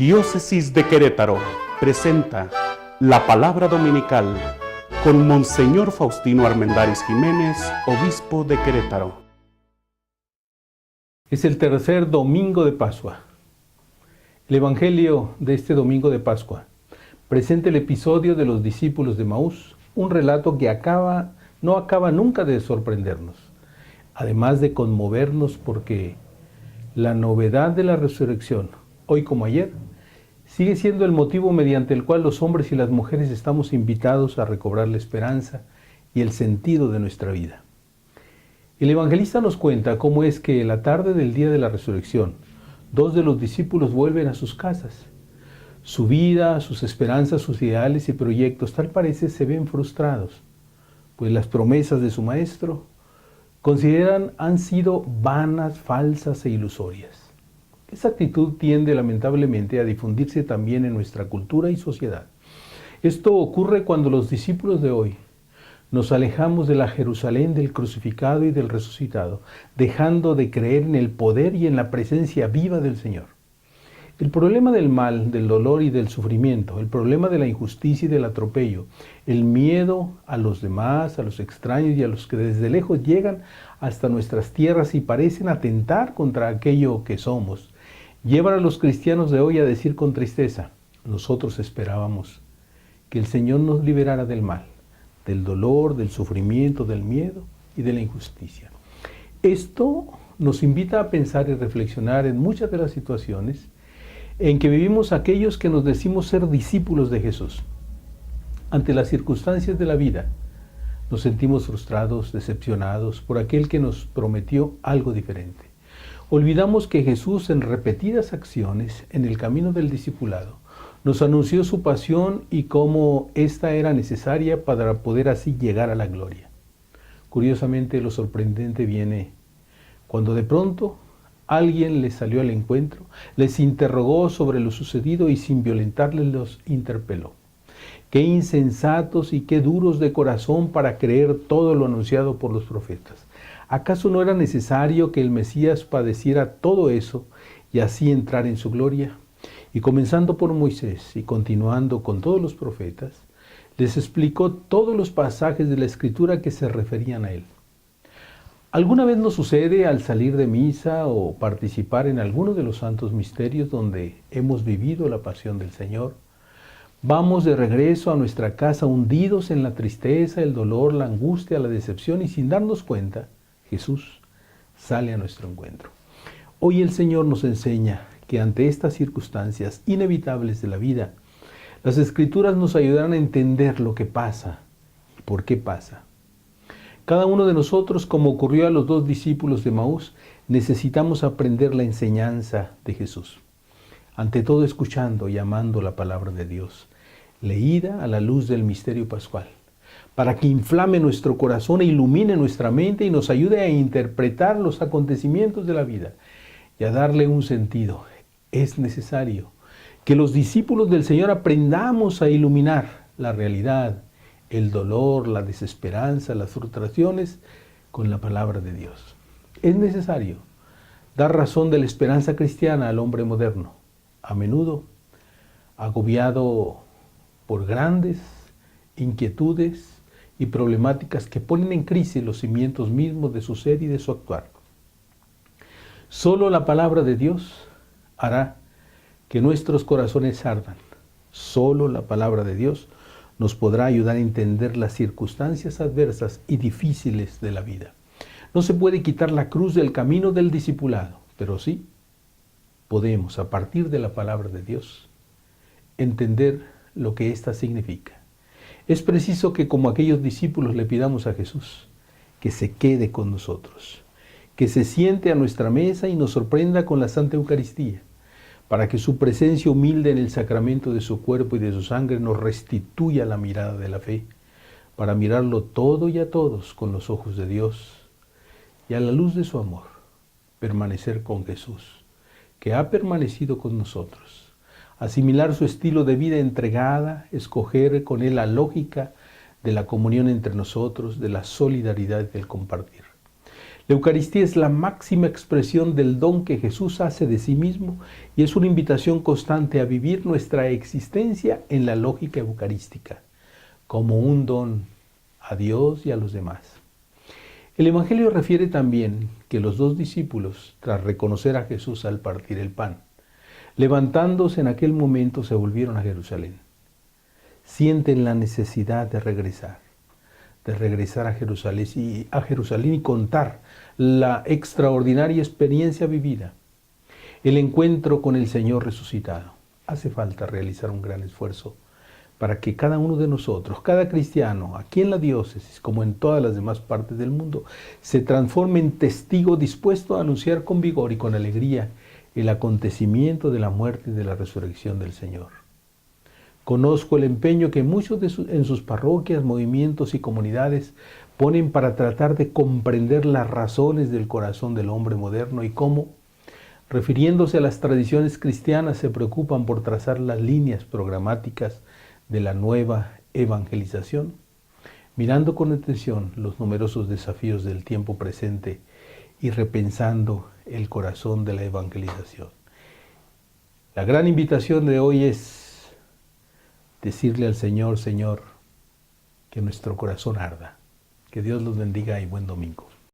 Diócesis de Querétaro presenta la palabra dominical con Monseñor Faustino Armendáriz Jiménez, obispo de Querétaro. Es el tercer domingo de Pascua. El Evangelio de este domingo de Pascua presenta el episodio de los discípulos de Emaús, un relato que no acaba nunca de sorprendernos, además de conmovernos porque la novedad de la resurrección, hoy como ayer, sigue siendo el motivo mediante el cual los hombres y las mujeres estamos invitados a recobrar la esperanza y el sentido de nuestra vida. El evangelista nos cuenta cómo es que la tarde del día de la resurrección, dos de los discípulos vuelven a sus casas. Su vida, sus esperanzas, sus ideales y proyectos tal parece se ven frustrados, pues las promesas de su maestro consideran han sido vanas, falsas e ilusorias. Esa actitud tiende lamentablemente a difundirse también en nuestra cultura y sociedad. Esto ocurre cuando los discípulos de hoy nos alejamos de la Jerusalén del crucificado y del resucitado, dejando de creer en el poder y en la presencia viva del Señor. El problema del mal, del dolor y del sufrimiento, el problema de la injusticia y del atropello, el miedo a los demás, a los extraños y a los que desde lejos llegan hasta nuestras tierras y parecen atentar contra aquello que somos, llevan a los cristianos de hoy a decir con tristeza: nosotros esperábamos que el Señor nos liberara del mal, del dolor, del sufrimiento, del miedo y de la injusticia. Esto nos invita a pensar y reflexionar en muchas de las situaciones en que vivimos aquellos que nos decimos ser discípulos de Jesús. Ante las circunstancias de la vida, nos sentimos frustrados, decepcionados por aquel que nos prometió algo diferente. Olvidamos que Jesús en repetidas acciones en el camino del discipulado nos anunció su pasión y cómo ésta era necesaria para poder así llegar a la gloria. Curiosamente, lo sorprendente viene cuando de pronto alguien les salió al encuentro, les interrogó sobre lo sucedido y sin violentarles los interpeló. Qué insensatos y qué duros de corazón para creer todo lo anunciado por los profetas. ¿Acaso no era necesario que el Mesías padeciera todo eso y así entrar en su gloria? Y comenzando por Moisés y continuando con todos los profetas, les explicó todos los pasajes de la Escritura que se referían a él. ¿Alguna vez nos sucede al salir de misa o participar en alguno de los santos misterios donde hemos vivido la pasión del Señor? Vamos de regreso a nuestra casa hundidos en la tristeza, el dolor, la angustia, la decepción y sin darnos cuenta, Jesús sale a nuestro encuentro. Hoy el Señor nos enseña que ante estas circunstancias inevitables de la vida, las Escrituras nos ayudarán a entender lo que pasa y por qué pasa. Cada uno de nosotros, como ocurrió a los dos discípulos de Emaús, necesitamos aprender la enseñanza de Jesús. Ante todo escuchando y amando la palabra de Dios, leída a la luz del misterio pascual, para que inflame nuestro corazón e ilumine nuestra mente y nos ayude a interpretar los acontecimientos de la vida y a darle un sentido. Es necesario que los discípulos del Señor aprendamos a iluminar la realidad, el dolor, la desesperanza, las frustraciones con la palabra de Dios. Es necesario dar razón de la esperanza cristiana al hombre moderno, a menudo agobiado por grandes inquietudes y problemáticas que ponen en crisis los cimientos mismos de su ser y de su actuar. Solo la palabra de Dios hará que nuestros corazones ardan. Solo la palabra de Dios nos podrá ayudar a entender las circunstancias adversas y difíciles de la vida. No se puede quitar la cruz del camino del discipulado, pero sí podemos, a partir de la palabra de Dios, entender lo que ésta significa. Es preciso que, como aquellos discípulos, le pidamos a Jesús que se quede con nosotros, que se siente a nuestra mesa y nos sorprenda con la Santa Eucaristía, para que su presencia humilde en el sacramento de su cuerpo y de su sangre nos restituya la mirada de la fe, para mirarlo todo y a todos con los ojos de Dios y a la luz de su amor, permanecer con Jesús, que ha permanecido con nosotros, asimilar su estilo de vida entregada, escoger con él la lógica de la comunión entre nosotros, de la solidaridad y del compartir. La Eucaristía es la máxima expresión del don que Jesús hace de sí mismo y es una invitación constante a vivir nuestra existencia en la lógica eucarística, como un don a Dios y a los demás. El Evangelio refiere también que los dos discípulos, tras reconocer a Jesús al partir el pan, levantándose en aquel momento se volvieron a Jerusalén. Sienten la necesidad de regresar a Jerusalén y contar la extraordinaria experiencia vivida, el encuentro con el Señor resucitado. Hace falta realizar un gran esfuerzo para que cada uno de nosotros, cada cristiano, aquí en la diócesis, como en todas las demás partes del mundo, se transforme en testigo dispuesto a anunciar con vigor y con alegría el acontecimiento de la muerte y de la resurrección del Señor. Conozco el empeño que muchos en sus parroquias, movimientos y comunidades ponen para tratar de comprender las razones del corazón del hombre moderno y cómo, refiriéndose a las tradiciones cristianas, se preocupan por trazar las líneas programáticas de la nueva evangelización, mirando con atención los numerosos desafíos del tiempo presente y repensando el corazón de la evangelización. La gran invitación de hoy es decirle al Señor, Señor, que nuestro corazón arda. Que Dios los bendiga y buen domingo.